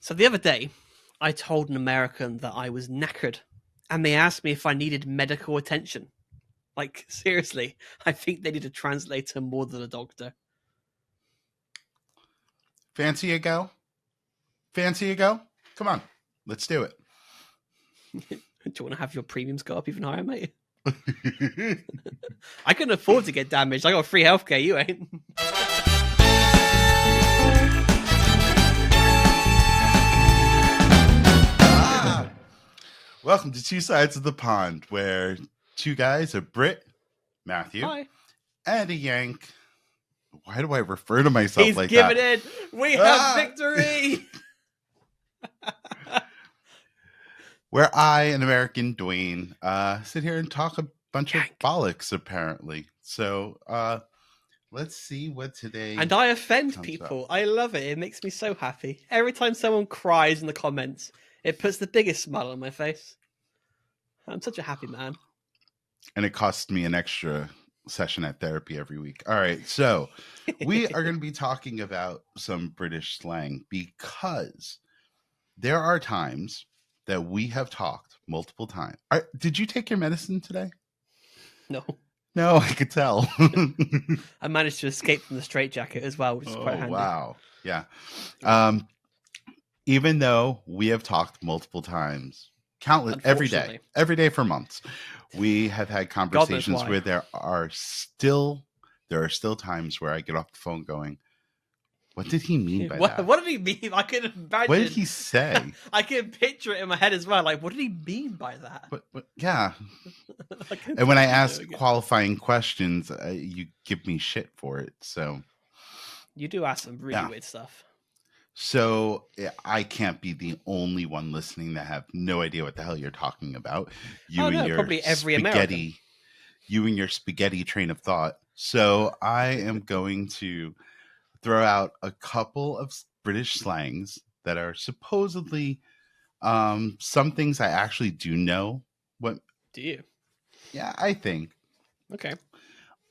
So the other day, I told an American that I was knackered, and they asked me if I needed medical attention. Like, seriously, I think they need a translator more than a doctor. Fancy a go? Fancy a go? Come on, let's do it. Do you want to have your premiums go up even higher, mate? I couldn't afford to get damaged. I got free healthcare, you ain't. Welcome to Two Sides of the Pond, where two guys, a Brit, Matthew, Hi. and a Yank. Why do I refer to myself He's like giving that? it. We have victory. Where I, an American Dwayne, sit here and talk a bunch of bollocks, apparently. So let's see what today. And I offend comes people. up. I love it. It makes me so happy. Every time someone cries in the comments, it puts the biggest smile on my face. I'm such a happy man. And it costs me an extra session at therapy every week. All right, so we are going to be talking about some British slang because there are times that we have talked multiple times. Did you take your medicine today? No. No, I could tell. I managed to escape from the straitjacket as well, which is quite handy. Wow. Yeah. Even though we have talked multiple times, countless, every day for months, we have had conversations where there are still times where I get off the phone going, what did he mean by that? What did he mean? I can imagine. What did he say? I can picture it in my head as well. Like, what did he mean by that? Yeah. And when I ask qualifying questions, you give me shit for it. So you do ask some really weird stuff. So I can't be the only one listening that have no idea what the hell you're talking about. Probably every American. You and your spaghetti train of thought. So I am going to throw out a couple of British slangs that are supposedly some things I actually do know. What do you? Yeah, I think. Okay.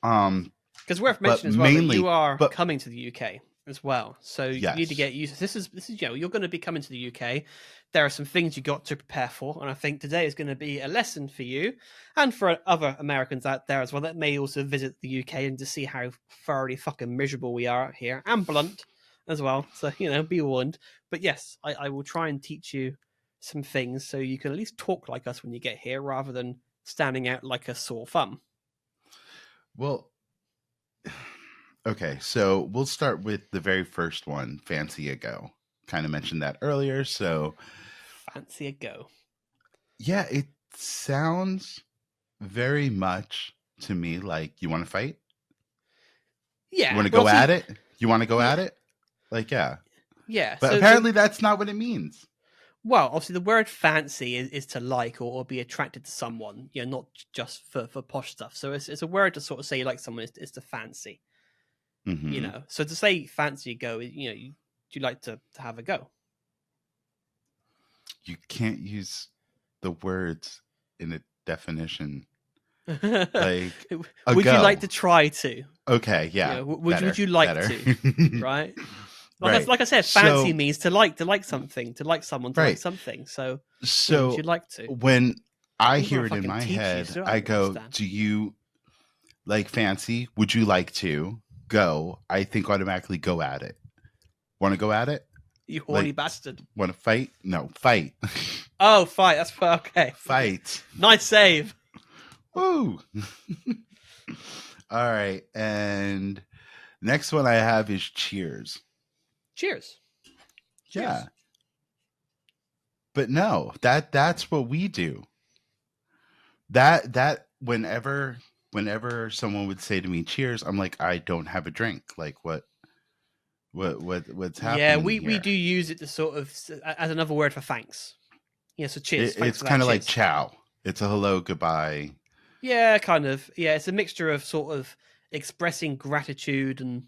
Because worth mentioning as well that you are coming to the UK as well, so you need to get used. This is you're going to be coming to the UK. There are some things you got to prepare for, and I think today is going to be a lesson for you and for other Americans out there as well that may also visit the UK and to see how thoroughly fucking miserable we are here and blunt as well. So be warned. But yes, I will try and teach you some things so you can at least talk like us when you get here, rather than standing out like a sore thumb. Well. Okay, so we'll start with the very first one, fancy a go. Kind of mentioned that earlier, so... Fancy a go. Yeah, it sounds very much to me like, you want to fight? Yeah. You want to go at it? You want to go at it? Like, yeah. Yeah. But apparently that's not what it means. Well, obviously the word fancy is to like or be attracted to someone, not just for posh stuff. So it's a word to sort of say you like someone is to fancy. Mm-hmm. So to say fancy a go, do you like to have a go? You can't use the words in a definition. Like, would you like to try to? Okay, yeah. Would you like to? Right? Like I said, fancy means to like something, to like someone, to like something. So would you like to? When I hear it in my head, I go, do you like fancy? Would you like to? Go, I think automatically go at it. Want to go at it? You horny bastard. Want to fight? No, fight. Oh, fight. That's okay. Fight. Nice save. Woo. All right. And next one I have is cheers. Cheers. Yeah. But no, that's what we do. That whenever someone would say to me cheers, I'm like, I don't have a drink. Like what's happening? Yeah, we do use it to sort of as another word for thanks. Yeah, so cheers. It's kind of like ciao. It's a hello, goodbye. Yeah, kind of. Yeah, it's a mixture of sort of expressing gratitude and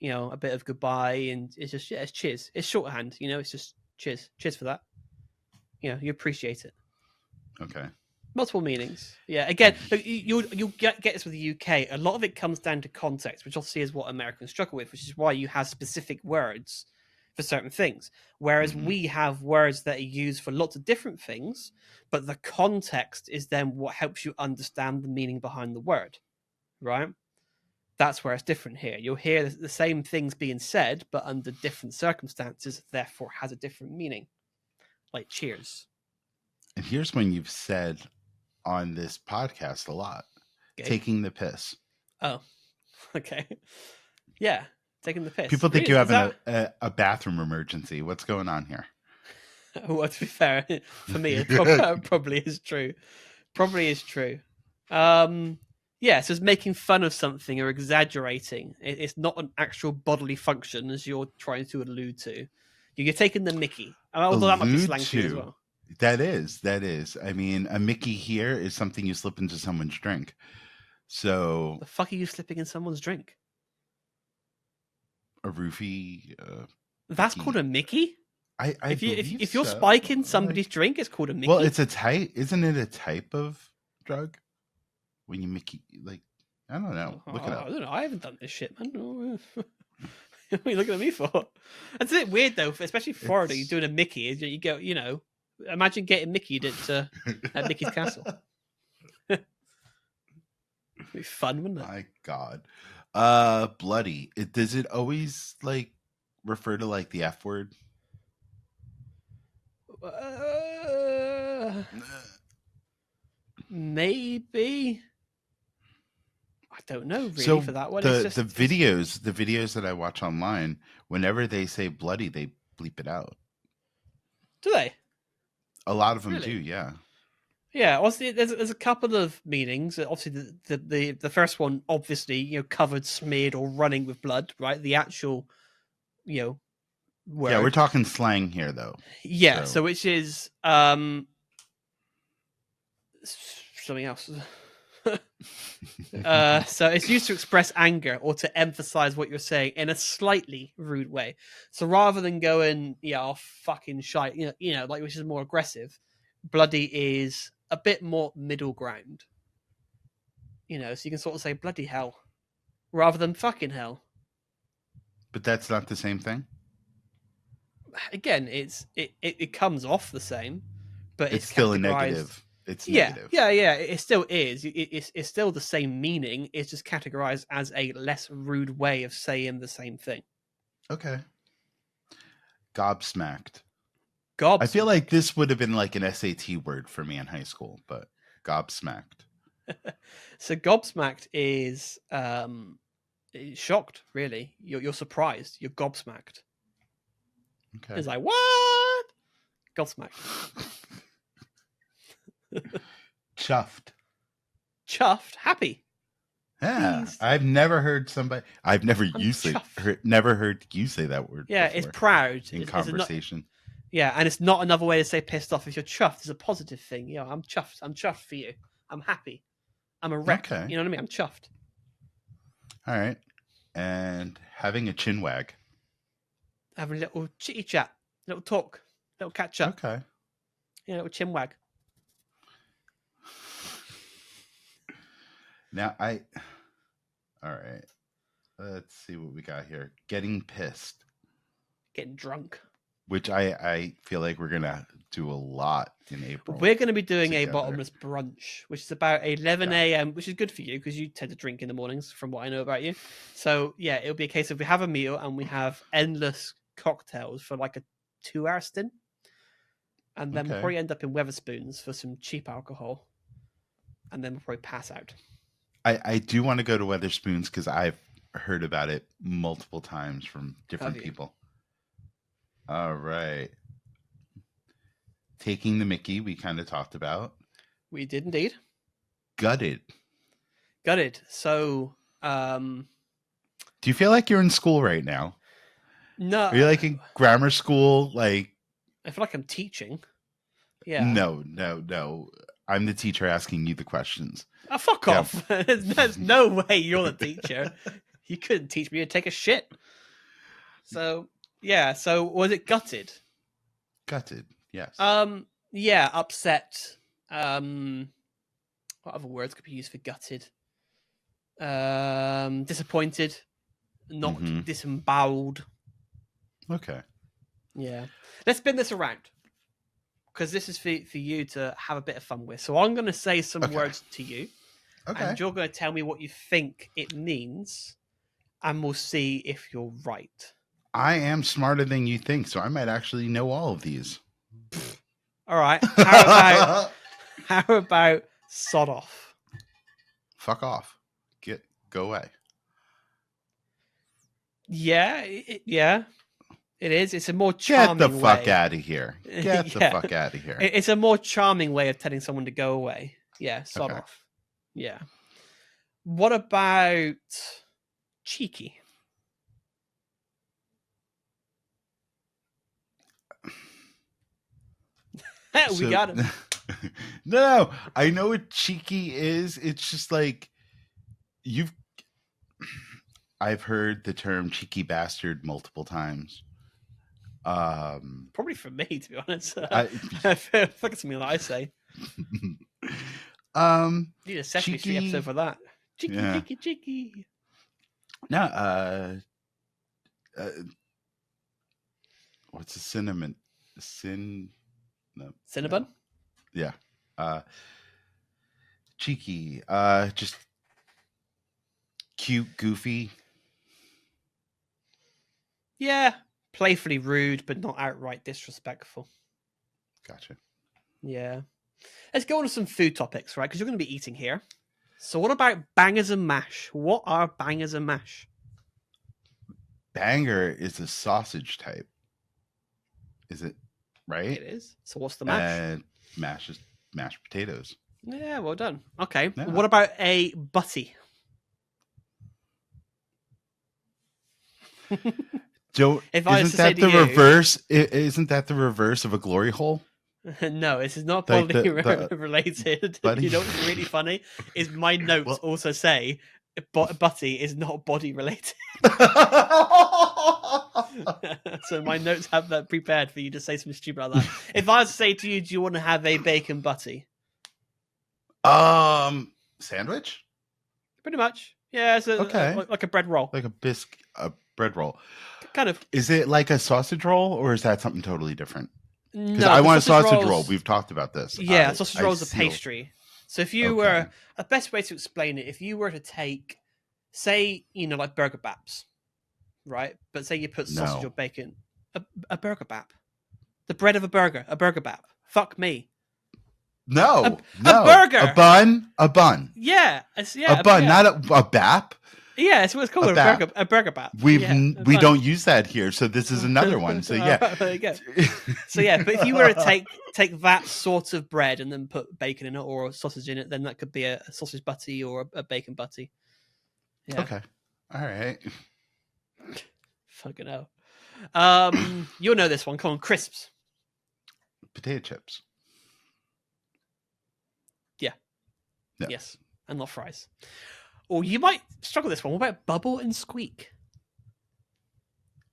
a bit of goodbye, and it's just it's cheers. It's shorthand, it's just cheers. Cheers for that. You appreciate it. Okay. Multiple meanings. Yeah. Again, you'll get this with the UK. A lot of it comes down to context, which obviously is what Americans struggle with, which is why you have specific words for certain things. Whereas we have words that are used for lots of different things, but the context is then what helps you understand the meaning behind the word, right? That's where it's different here. You'll hear the same things being said, but under different circumstances, therefore has a different meaning. Like cheers. And here's when you've said on this podcast a lot. Okay. Taking the piss. Oh, okay. Yeah, taking the piss. People think you have a bathroom emergency. What's going on here? Well, to be fair, for me, it probably is true. Probably is true. Yeah, so it's making fun of something or exaggerating. It's not an actual bodily function, as you're trying to allude to. You're taking the mickey. Although that might be slang for you as well. That is. I mean, a mickey here is something you slip into someone's drink. So... The fuck are you slipping in someone's drink? A roofie. That's mickey. Called a mickey? If you're so. spiking somebody's drink, it's called a mickey. Well, it's a type. Isn't it a type of drug? When you mickey, like, I don't know. Look it up. I don't know. I haven't done this shit, man. What are you looking at me for? It's a bit weird though, especially for Florida. You're doing a Mickey. You go, imagine getting Mickey'd at Mickey's Castle. It'd be fun, wouldn't it? My God. Bloody. Does it always like refer to like the F word? Maybe. I don't know really so for that one. The videos that I watch online, whenever they say bloody, they bleep it out. Do they? A lot of them do, yeah. Yeah, obviously there's a couple of meanings. Obviously the first one, obviously, covered, smeared, or running with blood, right? The actual, word. Yeah, we're talking slang here though. Yeah, so which is something else. So it's used to express anger or to emphasize what you're saying in a slightly rude way. So rather than going, oh, fucking shite, like which is more aggressive, bloody is a bit more middle ground. So you can sort of say bloody hell rather than fucking hell. But that's not the same thing. Again, it comes off the same, but it's still a negative. It's negative. Yeah. It still is. It's still the same meaning. It's just categorized as a less rude way of saying the same thing. Okay. Gobsmacked. I feel like this would have been like an SAT word for me in high school, but gobsmacked. So gobsmacked is shocked. Really, you're surprised. You're gobsmacked. Okay. It's like what? Gobsmacked. Chuffed. Happy. Yeah, I've never heard never heard you say that word. Yeah, it's proud in conversation. And it's not another way to say pissed off. If you're chuffed, it's a positive thing. I'm chuffed. I'm chuffed for you. I'm happy. I'm a wreck. Okay. You know what I mean? I'm chuffed. All right. And having a chinwag. Having a little chitty chat, little talk, little catch up. Okay. Yeah, little chinwag. Now all right. Let's see what we got here. Getting pissed. Getting drunk. Which I feel like we're going to do a lot in April. We're going to be doing a bottomless brunch, which is about 11 a.m., which is good for you because you tend to drink in the mornings from what I know about you. So, yeah, it'll be a case of we have a meal and we have endless cocktails for like a 2-hour stint. And then we'll probably end up in Wetherspoons for some cheap alcohol. And then we'll probably pass out. I do want to go to Wetherspoons because I've heard about it multiple times from different people. All right. Taking the Mickey, we kind of talked about. We did indeed. Gutted. So, do you feel like you're in school right now? No. Are you like in grammar school? Like, I feel like I'm teaching. Yeah. No. I'm the teacher asking you the questions. Oh, fuck off. There's no way you're the teacher. You couldn't teach me to take a shit. So, yeah. So, was it gutted? Gutted, yes. Yeah, upset. What other words could be used for gutted? Disappointed. Not disemboweled. Okay. Yeah. Let's spin this around, because this is for you to have a bit of fun with. So I'm going to say some words to you, and you're going to tell me what you think it means, and we'll see if you're right. I am smarter than you think, so I might actually know all of these. All right. How about sod off? Fuck off. Go away. Yeah, yeah. It is. It's a more charming way. Get the fuck out of here. Get the fuck out of here. It's a more charming way of telling someone to go away. Yeah, sod off. Yeah. What about cheeky? We got him. No, I know what cheeky is. It's just like I've heard the term cheeky bastard multiple times. Probably for me, to be honest. I feel like it's something that I say. Need a Sesame Street episode for that. Cheeky, cheeky. No, what's a cinnamon? Cinnabon? No. Yeah. Cheeky. Just cute, goofy. Yeah. Playfully rude, but not outright disrespectful. Gotcha. Yeah. Let's go on to some food topics, right? Because you're going to be eating here. So what about bangers and mash? What are bangers and mash? Banger is a sausage type. Is it right? It is. So what's the mash? And mash is mashed potatoes. Yeah, well done. Okay. Yeah. What about a butty? Isn't that the reverse of a glory hole? No, this is not body related. Buddy? You know what's really funny is my notes also say Butty is not body related. So my notes have that prepared for you to say something stupid like that. If I was to say to you, do you want to have a bacon butty? Sandwich? Pretty much. Yeah, it's like a bread roll. Like a bread roll. Kind of. Is it like a sausage roll, or is that something totally different? Because No, I want a sausage roll. We've talked about this. Yeah, sausage roll is a pastry. So if you were, a best way to explain it, if you were to take, say, like burger baps, right? But say you put sausage or bacon, a burger bap, the bread of a burger bap. Fuck me. No, a burger, a bun. Yeah, a bun, not a bap. Yeah, it's what's called a burger bap. We don't use that here, so this is another one. So yeah, there you go. So yeah, but if you were to take that sort of bread and then put bacon in it or a sausage in it, then that could be a sausage butty or a bacon butty. Yeah. Okay. All right. Fucking hell. You'll know this one. Come on, crisps. Potato chips. Yeah. No. Yes, and not fries. Or you might struggle with this one. What about bubble and squeak?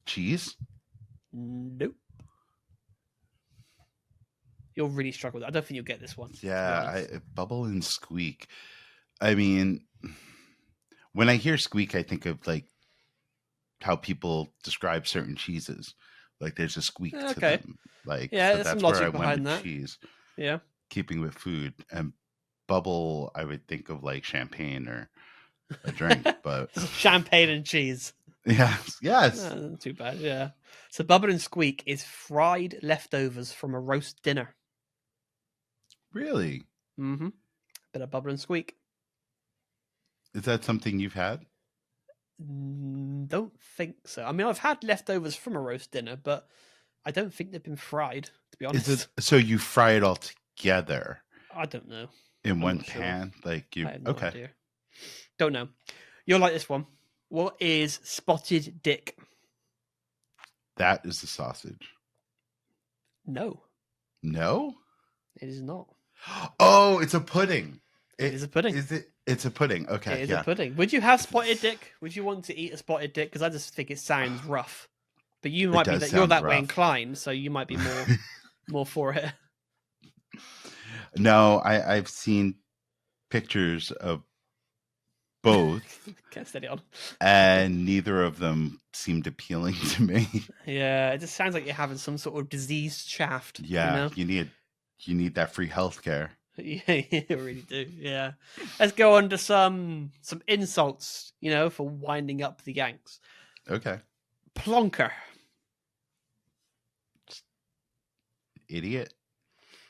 Cheese? Nope. You'll really struggle with it. I don't think you'll get this one. Yeah, bubble and squeak. I mean, when I hear squeak, I think of like how people describe certain cheeses. Like there's a squeak to them. Like yeah, so that's where I went with cheese. Yeah. Keeping with food. And bubble, I would think of like champagne or a drink, but champagne and cheese. Yes. Not too bad. Yeah. So bubble and squeak is fried leftovers from a roast dinner. Really? Mm-hmm. Bit of bubble and squeak. Is that something you've had? Don't think so. I mean, I've had leftovers from a roast dinner, but I don't think they've been fried, to be honest. So you fry it all together? I don't know. In one pan? Sure. Like you? I have no idea. Don't know. You'll like this one. What is spotted dick? That is the sausage. No. No? It is not. Oh, it's a pudding. It is a pudding. Is it? It's a pudding. Okay. It is a pudding. Would you have spotted dick? Would you want to eat a spotted dick? Because I just think it sounds rough. But you might be that you're that way inclined, so you might be more for it. No, I've seen pictures of both. Can't steady on. And neither of them seemed appealing to me. Yeah, it just sounds like you're having some sort of diseased shaft. Yeah, you need that free healthcare. Yeah, you really do. Yeah. Let's go on to some insults, for winding up the Yanks. Okay. Plonker. Idiot.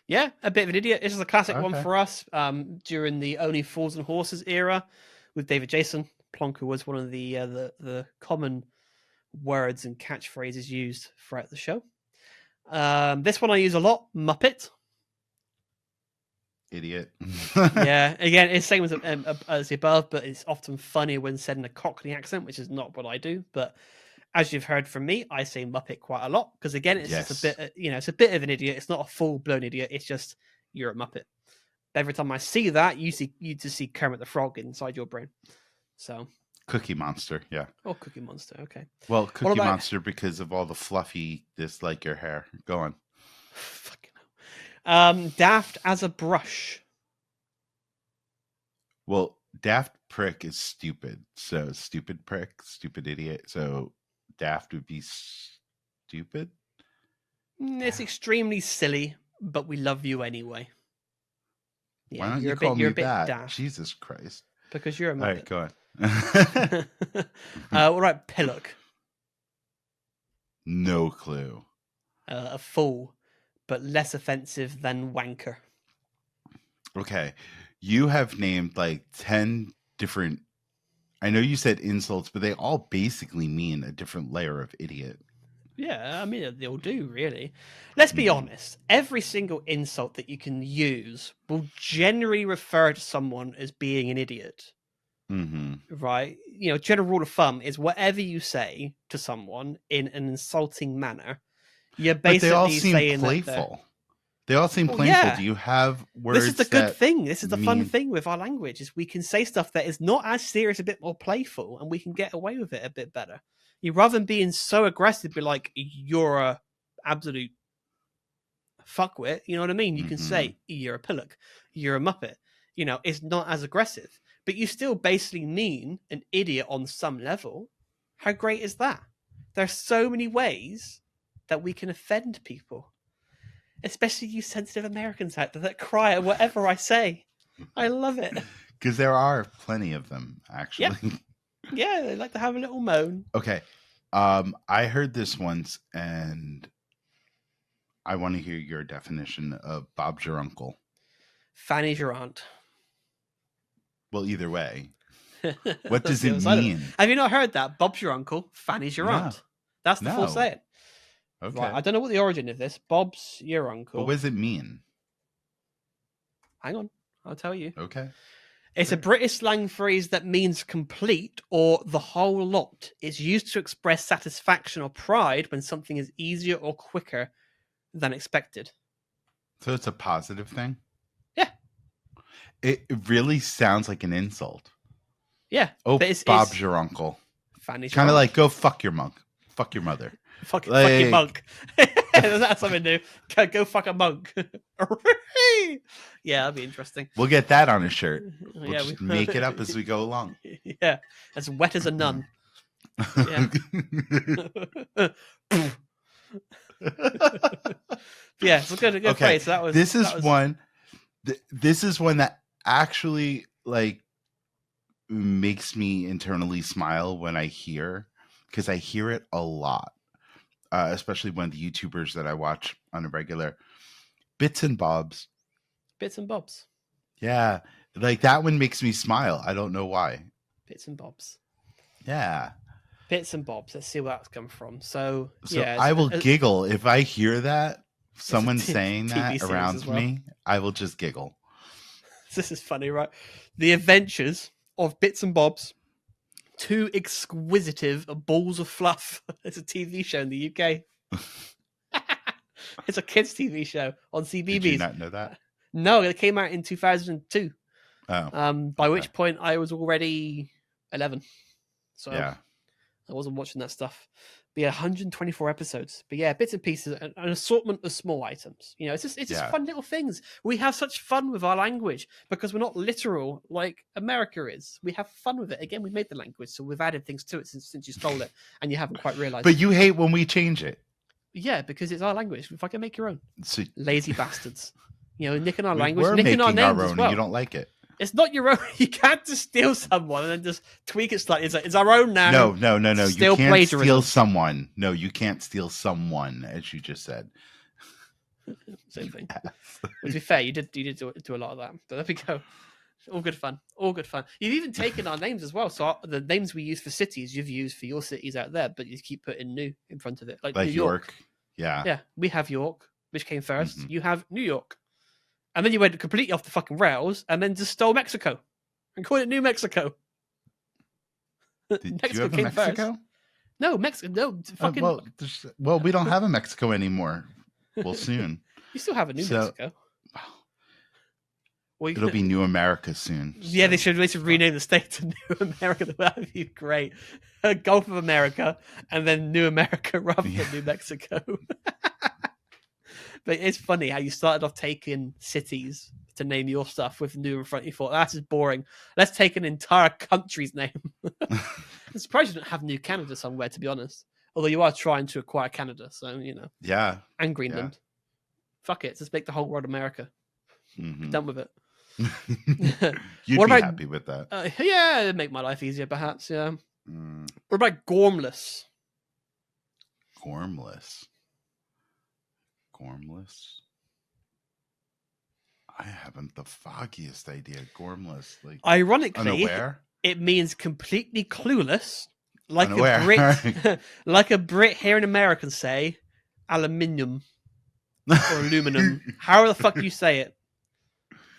Yeah, a bit of an idiot. This is a classic one for us. During the Only Fools and Horses era with David Jason, Plonker was one of the common words and catchphrases used throughout the show. This one I use a lot. Muppet. Idiot. Yeah, again, it's same as the above, but it's often funny when said in a Cockney accent, which is not what I do. But as you've heard from me, I say Muppet quite a lot because again, it's just a bit, it's a bit of an idiot. It's not a full blown idiot. It's just you're a Muppet. Every time I see that, you just see Kermit the Frog inside your brain. So Cookie Monster, yeah. Oh, Cookie Monster, okay. Well, Cookie Monster because of all the fluffy-ness like your hair. Go on. Fucking hell. Daft as a brush. Well, Daft prick is stupid. So stupid prick, stupid idiot. So Daft would be stupid? It's extremely silly, but we love you anyway. Yeah, why don't you call me that? Daft. Jesus Christ. Because you're a Muppet. All right, go on. All right, Pillock. No clue. A fool, but less offensive than wanker. Okay. You have named like 10 different, I know you said insults, but they all basically mean a different layer of idiot. Yeah, I mean, they all do, really. Let's be honest. Every single insult that you can use will generally refer to someone as being an idiot. Mm-hmm. Right? General rule of thumb is whatever you say to someone in an insulting manner, you're basically but they all seem saying playful. They all seem playful. Yeah. Do you have words? This is the good thing. This is the fun thing with our language is we can say stuff that is not as serious, a bit more playful, and we can get away with it a bit better. Rather than being so aggressive, be like, you're a absolute fuckwit. You know what I mean? You can say, you're a pillock, you're a Muppet. It's not as aggressive. But you still basically mean an idiot on some level. How great is that? There's so many ways that we can offend people. Especially you sensitive Americans out there that cry at whatever I say. I love it. Because there are plenty of them, actually. Yeah, they like to have a little moan. Okay. I heard this once, and I want to hear your definition of Bob's your uncle. Fanny's your aunt. Well, either way. What does it mean? Have you not heard that? Bob's your uncle, Fanny's your aunt. That's the full saying. Okay. Right, I don't know what the origin of this. Bob's your uncle. But what does it mean? Hang on, I'll tell you. Okay. It's a British slang phrase that means complete or the whole lot. It's used to express satisfaction or pride when something is easier or quicker than expected. So it's a positive thing? Yeah. It really sounds like an insult. Yeah. Oh, Bob's your uncle. Fanny's kind of like, go fuck your monk. Fuck your mother. Fuck your monk. That's something new. Go fuck a monk. Yeah, that'd be interesting. We'll get that on a shirt. We'll just make it up as we go along. Yeah, as wet as a nun. Yeah. Yeah, it's a good phrase. So that was. This is one that actually like makes me internally smile when I hear, because I hear it a lot. Especially when the YouTubers that I watch on a regular, Bits and Bobs. Bits and Bobs. Yeah, like that one makes me smile. I don't know why. Bits and Bobs. Yeah. Bits and Bobs. Let's see where that's come from. So yeah, I will giggle if I hear that someone saying that around me. I will just giggle. This is funny, right? The Adventures of Bits and Bobs. Two exquisitive balls of fluff. It's a TV show in the UK. It's a kids' TV show on CBeebies. Did you not know that? No, it came out in 2002. Oh, by which point I was already 11. So yeah, I wasn't watching that stuff. Be 124 episodes. But yeah, bits and pieces, an assortment of small items. You know, it's just fun little things. We have such fun with our language because we're not literal like America is. We have fun with it. Again, we made the language, so we've added things to it since you stole it, and you haven't quite realized. But you hate when we change it. Yeah, because it's our language. If I can make your own, so, lazy bastards. You know, nicking our language, nicking our names as well. And you don't like it. It's not your own. You can't just steal someone and then just tweak it slightly. It's our own now. No. You can't steal someone. No, you can't steal someone, as you just said. Same thing. To be fair, you did do a lot of that. But there we go. All good fun. You've even taken our names as well. So the names we use for cities, you've used for your cities out there, but you keep putting new in front of it. Like New York. Yeah. Yeah. We have York, which came first. Mm-hmm. You have New York. And then you went completely off the fucking rails and then just stole Mexico and called it New Mexico. Mexico you have came a Mexico? First. No, Mexico. No, fucking. Well, we don't have a Mexico anymore. Well, soon. You still have a New Mexico. Well, it'll be New America soon. Yeah, so. they should rename the state to New America. That would be great. Gulf of America and then New America rather than New Mexico. But it's funny how you started off taking cities to name your stuff with new in front. You thought, that's just boring. Let's take an entire country's name. I'm surprised you don't have New Canada somewhere, to be honest. Although you are trying to acquire Canada, so, you know. Yeah. And Greenland. Yeah. Fuck it. Just make the whole world America. Mm-hmm. Be done with it. You'd be happy with that. Yeah, it'd make my life easier, perhaps, yeah. What about Gormless? Gormless? I haven't the foggiest idea. Gormless, like ironically, unaware? It means completely clueless, like unaware. A Brit, like a Brit here in America can say, aluminium or aluminum. How the fuck you say it?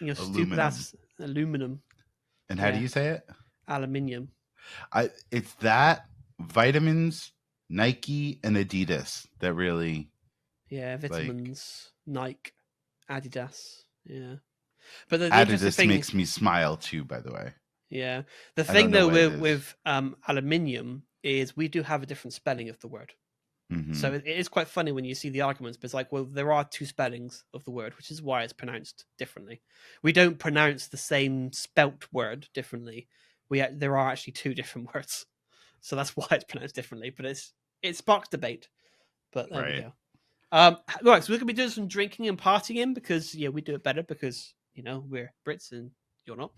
You know, stupid ass aluminum. And how do you say it? Aluminium. It's that, vitamins, Nike, and Adidas that really. Yeah, vitamins, Nike, Adidas. Yeah, but the Adidas thing makes me smile too. By the way. Yeah, the thing though with aluminium is we do have a different spelling of the word. Mm-hmm. So it is quite funny when you see the arguments. But it's like, well, there are two spellings of the word, which is why it's pronounced differently. We don't pronounce the same spelt word differently. There are actually two different words, so that's why it's pronounced differently. But it sparks debate. But there we go. Right, so we're gonna be doing some drinking and partying because we do it better because we're Brits and you're not.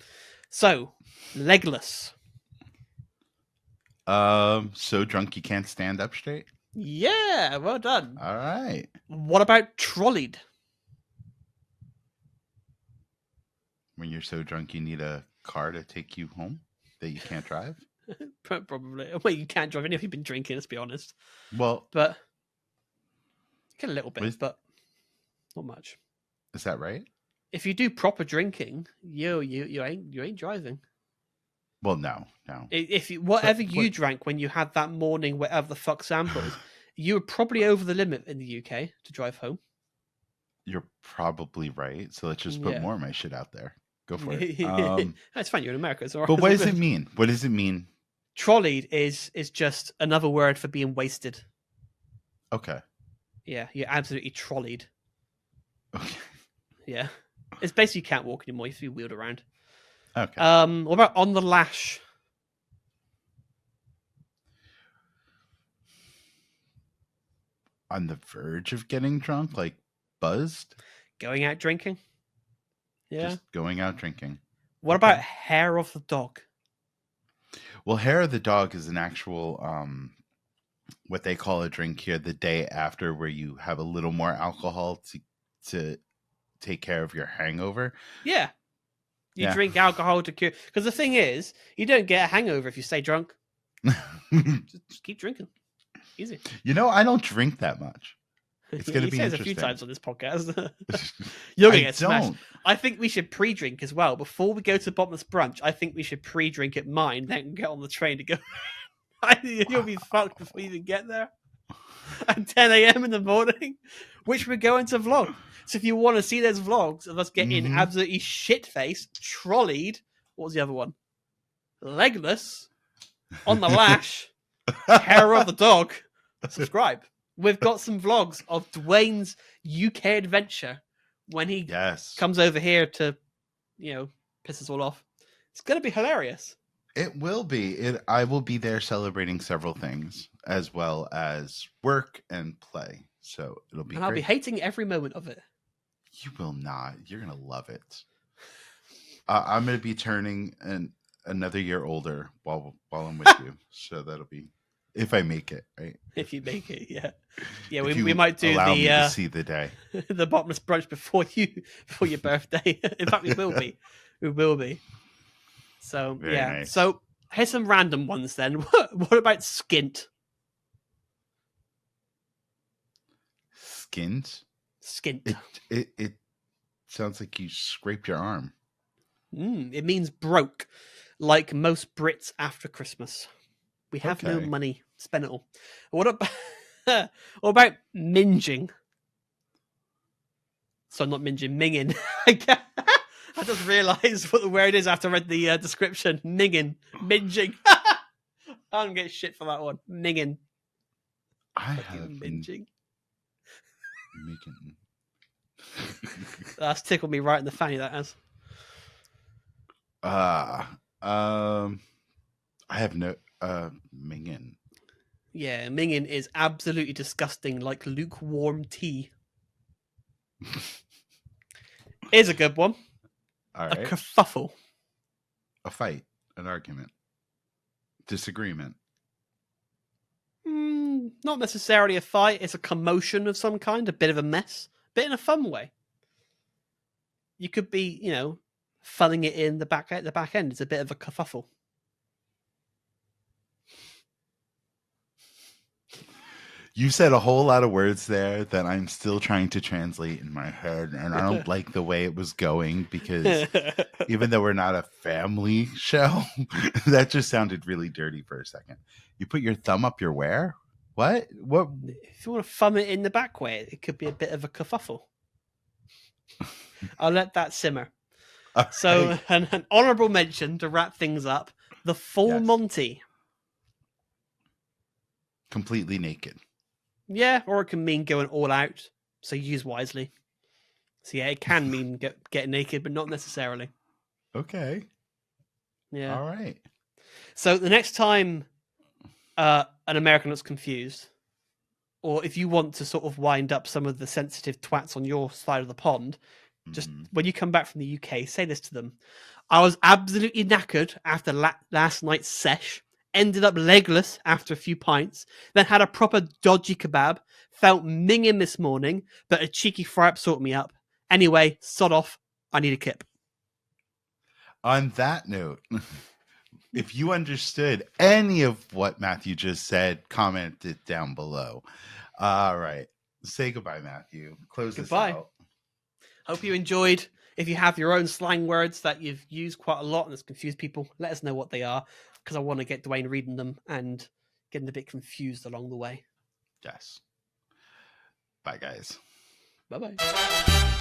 So, Legless. So drunk you can't stand up straight. Yeah, well done. All right. What about Trollied? When you're so drunk you need a car to take you home that you can't drive. Probably. Well, you can't drive any if you've been drinking. Let's be honest. Well, but. Get a little bit, but not much. Is that right? If you do proper drinking, you ain't driving. Well, no. If you drank when you had that morning, whatever the fuck samples, you were probably over the limit in the UK to drive home. You're probably right. So let's just put more of my shit out there. Go for it. That's fine. You're in America. It's all right. But what does it mean? What does it mean? Trollied is just another word for being wasted. Okay. Yeah, you're absolutely trolleyed. Okay. Yeah. It's basically you can't walk anymore. You have to be wheeled around. Okay. What about on the lash? On the verge of getting drunk, like buzzed? Going out drinking? Yeah. Just going out drinking. What about hair of the dog? Well, hair of the dog is an actual what they call a drink here the day after, where you have a little more alcohol to take care of your hangover. Yeah. You drink alcohol to cure. Because the thing is, you don't get a hangover if you stay drunk. just keep drinking. Easy. I don't drink that much. It's going to be interesting. A few times on this podcast. You're going to get smashed. I think we should pre-drink as well. Before we go to Bottomless Brunch, I think we should pre-drink at mine, then get on the train to go. You'll be fucked before you even get there. At 10 a.m. in the morning, which we're going to vlog. So if you want to see those vlogs of us getting absolutely shit-faced, trolleyed, what was the other one? Legless, on the lash, hair of the dog, subscribe. We've got some vlogs of Dwayne's UK adventure when he comes over here to, piss us all off. It's going to be hilarious. It will be. I will be there celebrating several things, as well as work and play. So it'll be great. I'll be hating every moment of it. You will not. You're going to love it. I'm going to be turning another year older while I'm with you. So that'll be, if I make it, right? If you make it, yeah. Yeah, we might do me to see the day. The bottomless brunch before your birthday. In fact, we will be. We will be. So, Very nice. So, here's some random ones then. What about skint? Skint? Skint. It sounds like you scraped your arm. It means broke, like most Brits after Christmas. We have no money. Spend it all. What about minging? So not minging, minging. I just realised what the word is after I read the description. Minging. I don't get shit for that one. Minging. I have minging. Minging. That's tickled me right in the fanny, that has. I have no minging. Yeah, minging is absolutely disgusting, like lukewarm tea. Here's a good one. All right. A kerfuffle. A fight, an argument, disagreement. Not necessarily a fight. It's a commotion of some kind, a bit of a mess, but in a fun way. You could be, funning it in the back end. It's a bit of a kerfuffle. You said a whole lot of words there that I'm still trying to translate in my head, and I don't like the way it was going because even though we're not a family show, that just sounded really dirty for a second. You put your thumb up your where? What? If you want to thumb it in the back way, it could be a bit of a kerfuffle. I'll let that simmer. So, an honourable mention to wrap things up, the full Monty. Completely naked. Yeah, or it can mean going all out, so use wisely. So yeah, it can mean get naked, but not necessarily. Okay. Yeah. All right. So the next time an American looks confused, or if you want to sort of wind up some of the sensitive twats on your side of the pond, just when you come back from the UK, say this to them. I was absolutely knackered after last night's sesh. Ended up legless after a few pints, then had a proper dodgy kebab, felt minging this morning, but a cheeky fry-up sorted me up. Anyway, sod off, I need a kip. On that note, if you understood any of what Matthew just said, comment it down below. All right. Say goodbye, Matthew. Close this out. Hope you enjoyed. If you have your own slang words that you've used quite a lot and it's confused people, let us know what they are. Because I want to get Dwayne reading them and getting a bit confused along the way. Yes. Bye, guys. Bye-bye.